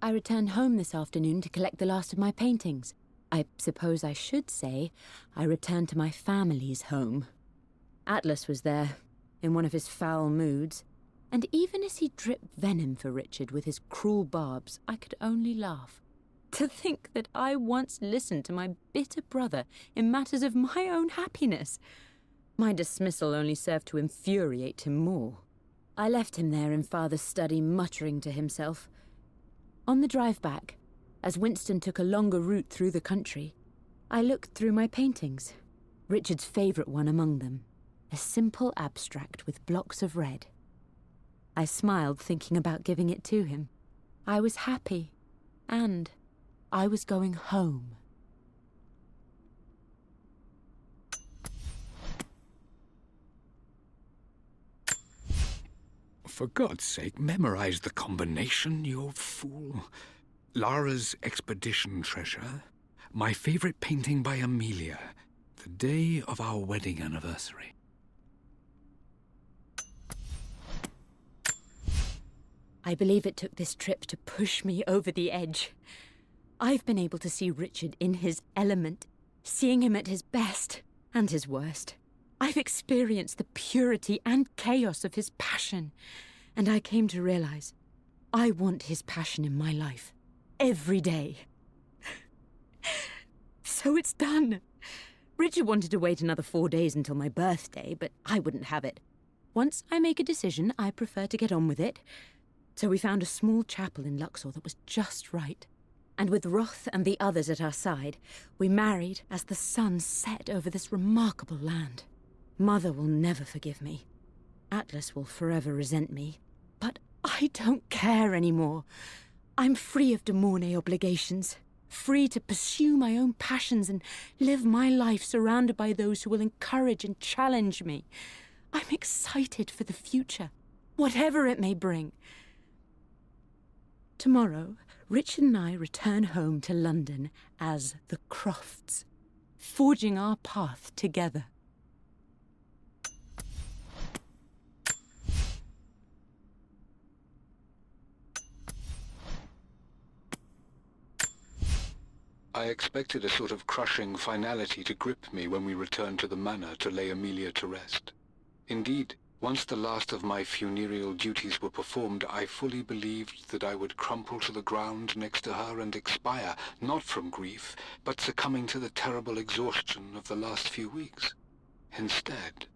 I returned home this afternoon to collect the last of my paintings. I suppose I should say I returned to my family's home. Atlas was there, in one of his foul moods, and even as he dripped venom for Richard with his cruel barbs, I could only laugh. To think that I once listened to my bitter brother in matters of my own happiness. My dismissal only served to infuriate him more. I left him there in Father's study, muttering to himself. On the drive back, as Winston took a longer route through the country, I looked through my paintings, Richard's favourite one among them, a simple abstract with blocks of red. I smiled, thinking about giving it to him. I was happy, and I was going home. For God's sake, memorize the combination, you old fool. Lara's expedition treasure, my favorite painting by Amelia, the day of our wedding anniversary. I believe it took this trip to push me over the edge. I've been able to see Richard in his element, seeing him at his best and his worst. I've experienced the purity and chaos of his passion, and I came to realize I want his passion in my life, every day. So it's done. Richard wanted to wait another 4 days until my birthday, but I wouldn't have it. Once I make a decision, I prefer to get on with it. So we found a small chapel in Luxor that was just right. And with Roth and the others at our side, we married as the sun set over this remarkable land. Mother will never forgive me. Atlas will forever resent me. But I don't care anymore. I'm free of de Mornay obligations, free to pursue my own passions and live my life surrounded by those who will encourage and challenge me. I'm excited for the future, whatever it may bring. Tomorrow, Richard and I return home to London as the Crofts, forging our path together. I expected a sort of crushing finality to grip me when we returned to the manor to lay Amelia to rest. Indeed, once the last of my funereal duties were performed, I fully believed that I would crumple to the ground next to her and expire, not from grief, but succumbing to the terrible exhaustion of the last few weeks. Instead,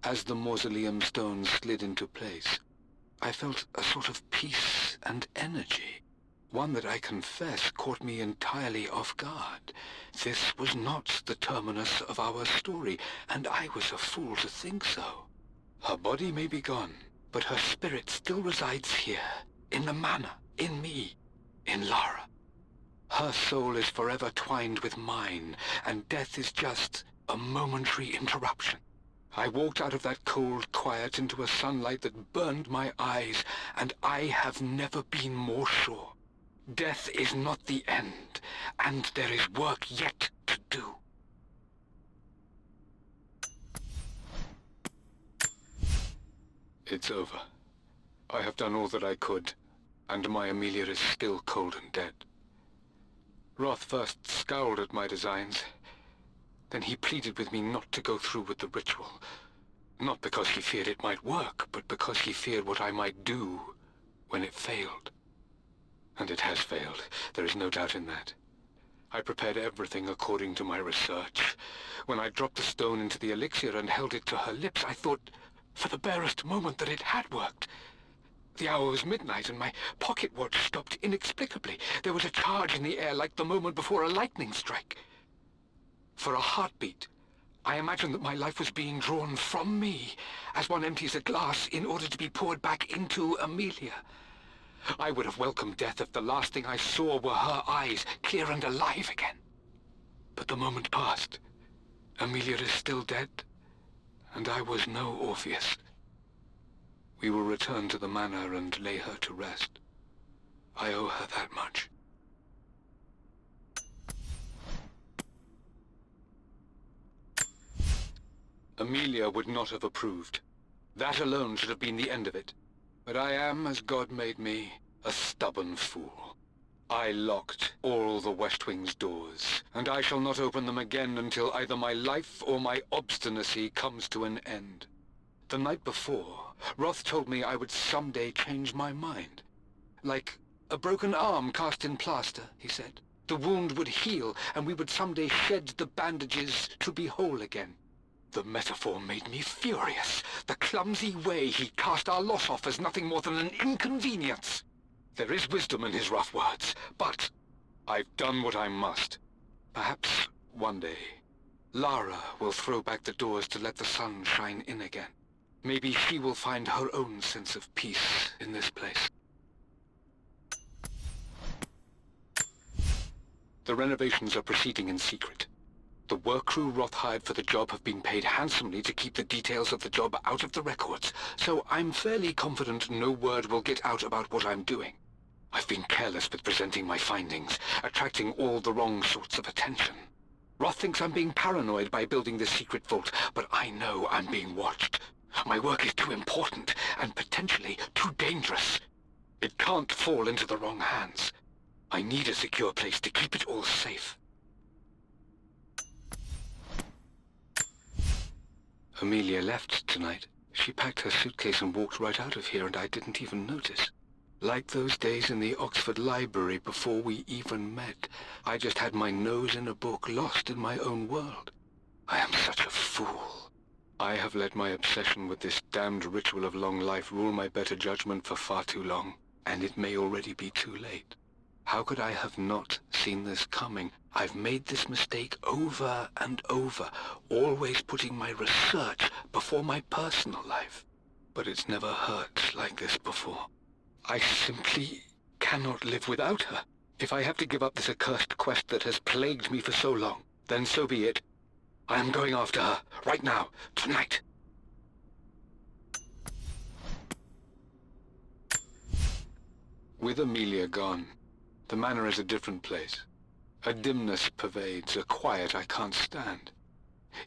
as the mausoleum stones slid into place, I felt a sort of peace and energy, one that I confess caught me entirely off guard. This was not the terminus of our story, and I was a fool to think so. Her body may be gone, but her spirit still resides here, in the manor, in me, in Lara. Her soul is forever twined with mine, and death is just a momentary interruption. I walked out of that cold quiet into a sunlight that burned my eyes, and I have never been more sure. Death is not the end, and there is work yet to do. It's over. I have done all that I could, and my Amelia is still cold and dead. Roth first scowled at my designs. Then he pleaded with me not to go through with the ritual. Not because he feared it might work, but because he feared what I might do when it failed. And it has failed. There is no doubt in that. I prepared everything according to my research. When I dropped the stone into the elixir and held it to her lips, I thought for the barest moment that it had worked. The hour was midnight and my pocket watch stopped inexplicably. There was a charge in the air like the moment before a lightning strike. For a heartbeat, I imagined that my life was being drawn from me as one empties a glass in order to be poured back into Amelia. I would have welcomed death if the last thing I saw were her eyes, clear and alive again. But the moment passed. Amelia is still dead, and I was no Orpheus. We will return to the manor and lay her to rest. I owe her that much. Amelia would not have approved. That alone should have been the end of it. But I am, as God made me, a stubborn fool. I locked all the West Wing's doors, and I shall not open them again until either my life or my obstinacy comes to an end. The night before, Roth told me I would someday change my mind. Like a broken arm cast in plaster, he said. The wound would heal, and we would someday shed the bandages to be whole again. The metaphor made me furious. The clumsy way he cast our loss off as nothing more than an inconvenience. There is wisdom in his rough words, but I've done what I must. Perhaps one day, Lara will throw back the doors to let the sun shine in again. Maybe she will find her own sense of peace in this place. The renovations are proceeding in secret. The work crew Roth hired for the job have been paid handsomely to keep the details of the job out of the records, so I'm fairly confident no word will get out about what I'm doing. I've been careless with presenting my findings, attracting all the wrong sorts of attention. Roth thinks I'm being paranoid by building this secret vault, but I know I'm being watched. My work is too important, and potentially too dangerous. It can't fall into the wrong hands. I need a secure place to keep it all safe. Amelia left tonight. She packed her suitcase and walked right out of here, and I didn't even notice. Like those days in the Oxford Library before we even met, I just had my nose in a book, lost in my own world. I am such a fool. I have let my obsession with this damned ritual of long life rule my better judgment for far too long, and it may already be too late. How could I have not seen this coming? I've made this mistake over and over, always putting my research before my personal life. But it's never hurt like this before. I simply cannot live without her. If I have to give up this accursed quest that has plagued me for so long, then so be it. I am going after her, right now, tonight. With Amelia gone, the manor is a different place. A dimness pervades, a quiet I can't stand.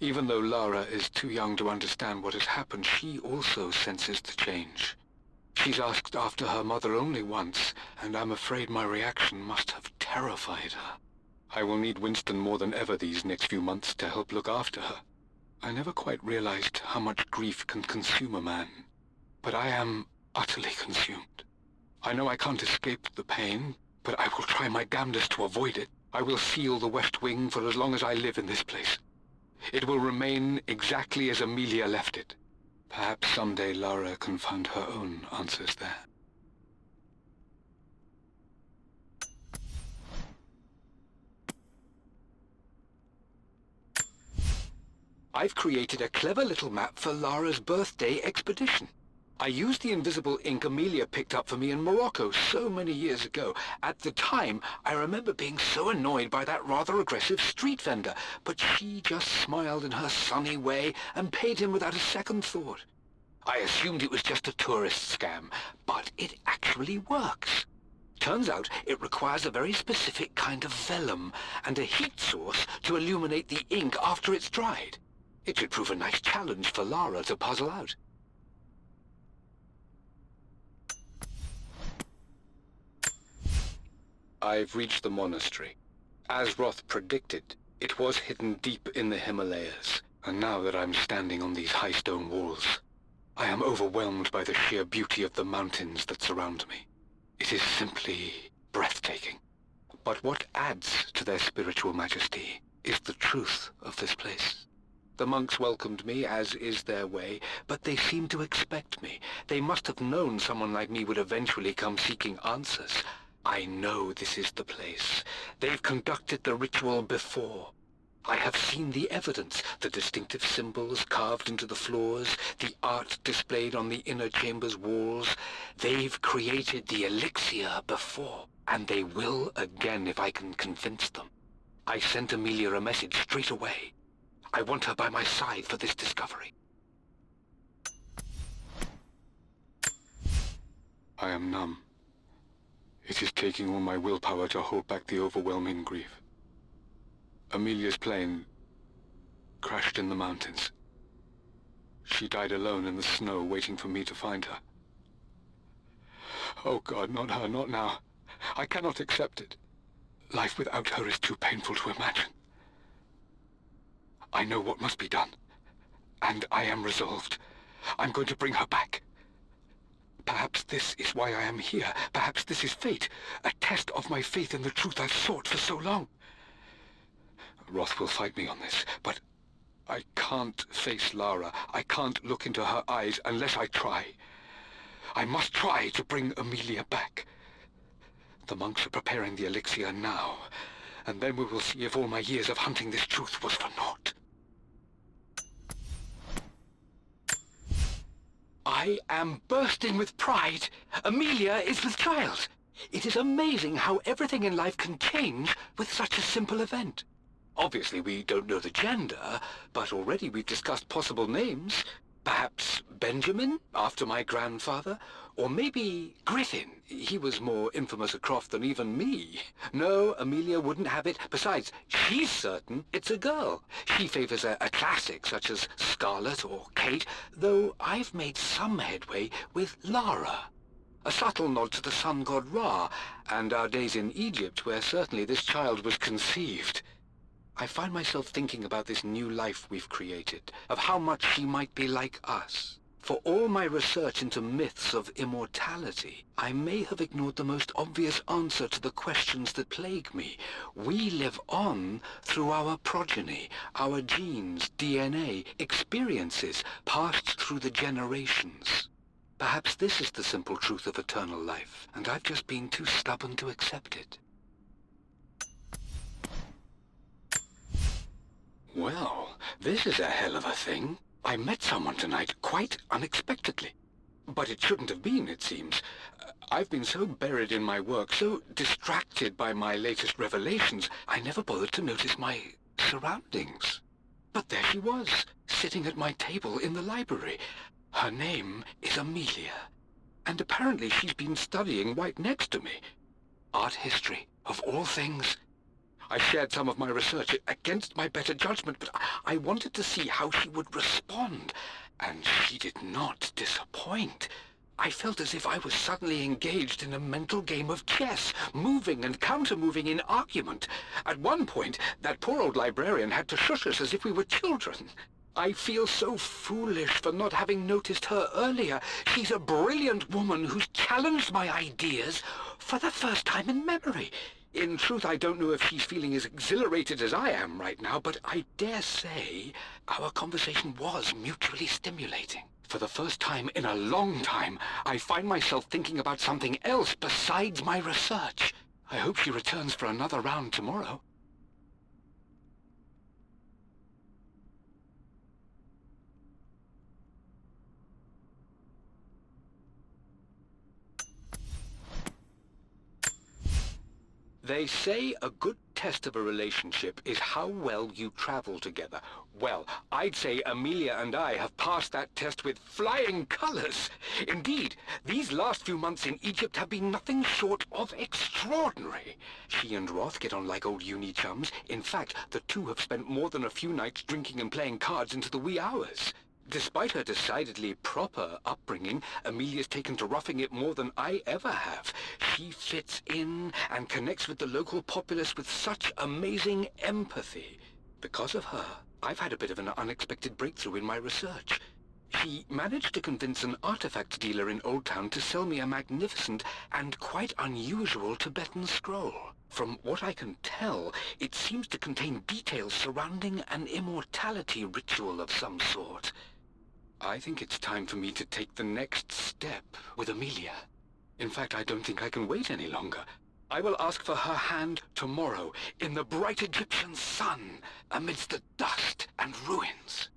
Even though Lara is too young to understand what has happened, she also senses the change. She's asked after her mother only once, and I'm afraid my reaction must have terrified her. I will need Winston more than ever these next few months to help look after her. I never quite realized how much grief can consume a man, but I am utterly consumed. I know I can't escape the pain, but I will try my damnedest to avoid it. I will seal the West Wing for as long as I live in this place. It will remain exactly as Amelia left it. Perhaps someday Lara can find her own answers there. I've created a clever little map for Lara's birthday expedition. I used the invisible ink Amelia picked up for me in Morocco so many years ago. At the time, I remember being so annoyed by that rather aggressive street vendor, but she just smiled in her sunny way and paid him without a second thought. I assumed it was just a tourist scam, but it actually works. Turns out it requires a very specific kind of vellum and a heat source to illuminate the ink after it's dried. It should prove a nice challenge for Lara to puzzle out. I've reached the monastery. As Roth predicted, it was hidden deep in the Himalayas, and now that I'm standing on these high stone walls, I am overwhelmed by the sheer beauty of the mountains that surround me. It is simply breathtaking. But what adds to their spiritual majesty is the truth of this place. The monks welcomed me, as is their way, but they seemed to expect me. They must have known someone like me would eventually come seeking answers. I know this is the place. They've conducted the ritual before. I have seen the evidence, the distinctive symbols carved into the floors, the art displayed on the inner chamber's walls. They've created the elixir before, and they will again if I can convince them. I sent Amelia a message straight away. I want her by my side for this discovery. I am numb. It is taking all my willpower to hold back the overwhelming grief. Amelia's plane crashed in the mountains. She died alone in the snow, waiting for me to find her. Oh God, not her, not now. I cannot accept it. Life without her is too painful to imagine. I know what must be done, and I am resolved. I'm going to bring her back. Perhaps this is why I am here. Perhaps this is fate, a test of my faith in the truth I've sought for so long. Roth will fight me on this, but I can't face Lara. I can't look into her eyes unless I try. I must try to bring Emilia back. The monks are preparing the elixir now, and then we will see if all my years of hunting this truth was for naught. I am bursting with pride. Emilia is with child. It is amazing how everything in life can change with such a simple event. Obviously, we don't know the gender, but already we've discussed possible names. Perhaps Benjamin, after my grandfather? Or maybe Griffin. He was more infamous a Croft than even me. No, Emilia wouldn't have it. Besides, she's certain it's a girl. She favors a classic such as Scarlet or Kate, though I've made some headway with Lara. A subtle nod to the sun god Ra, and our days in Egypt, where certainly this child was conceived. I find myself thinking about this new life we've created, of how much she might be like us. For all my research into myths of immortality, I may have ignored the most obvious answer to the questions that plague me. We live on through our progeny, our genes, DNA, experiences passed through the generations. Perhaps this is the simple truth of eternal life, and I've just been too stubborn to accept it. Well, this is a hell of a thing. I met someone tonight, quite unexpectedly. But it shouldn't have been, it seems. I've been so buried in my work, so distracted by my latest revelations, I never bothered to notice my surroundings. But there she was, sitting at my table in the library. Her name is Emilia, and apparently she's been studying right next to me. Art history, of all things. I shared some of my research against my better judgment, but I wanted to see how she would respond, and she did not disappoint. I felt as if I was suddenly engaged in a mental game of chess, moving and counter-moving in argument. At one point, that poor old librarian had to shush us as if we were children. I feel so foolish for not having noticed her earlier. She's a brilliant woman who's challenged my ideas for the first time in memory. In truth, I don't know if she's feeling as exhilarated as I am right now, but I dare say our conversation was mutually stimulating. For the first time in a long time, I find myself thinking about something else besides my research. I hope she returns for another round tomorrow. They say a good test of a relationship is how well you travel together. Well, I'd say Emilia and I have passed that test with flying colors. Indeed, these last few months in Egypt have been nothing short of extraordinary. She and Roth get on like old uni chums. In fact, the two have spent more than a few nights drinking and playing cards into the wee hours. Despite her decidedly proper upbringing, Emilia's taken to roughing it more than I ever have. She fits in and connects with the local populace with such amazing empathy. Because of her, I've had a bit of an unexpected breakthrough in my research. She managed to convince an artifact dealer in Old Town to sell me a magnificent and quite unusual Tibetan scroll. From what I can tell, it seems to contain details surrounding an immortality ritual of some sort. I think it's time for me to take the next step with Emilia. In fact, I don't think I can wait any longer. I will ask for her hand tomorrow, in the bright Egyptian sun, amidst the dust and ruins.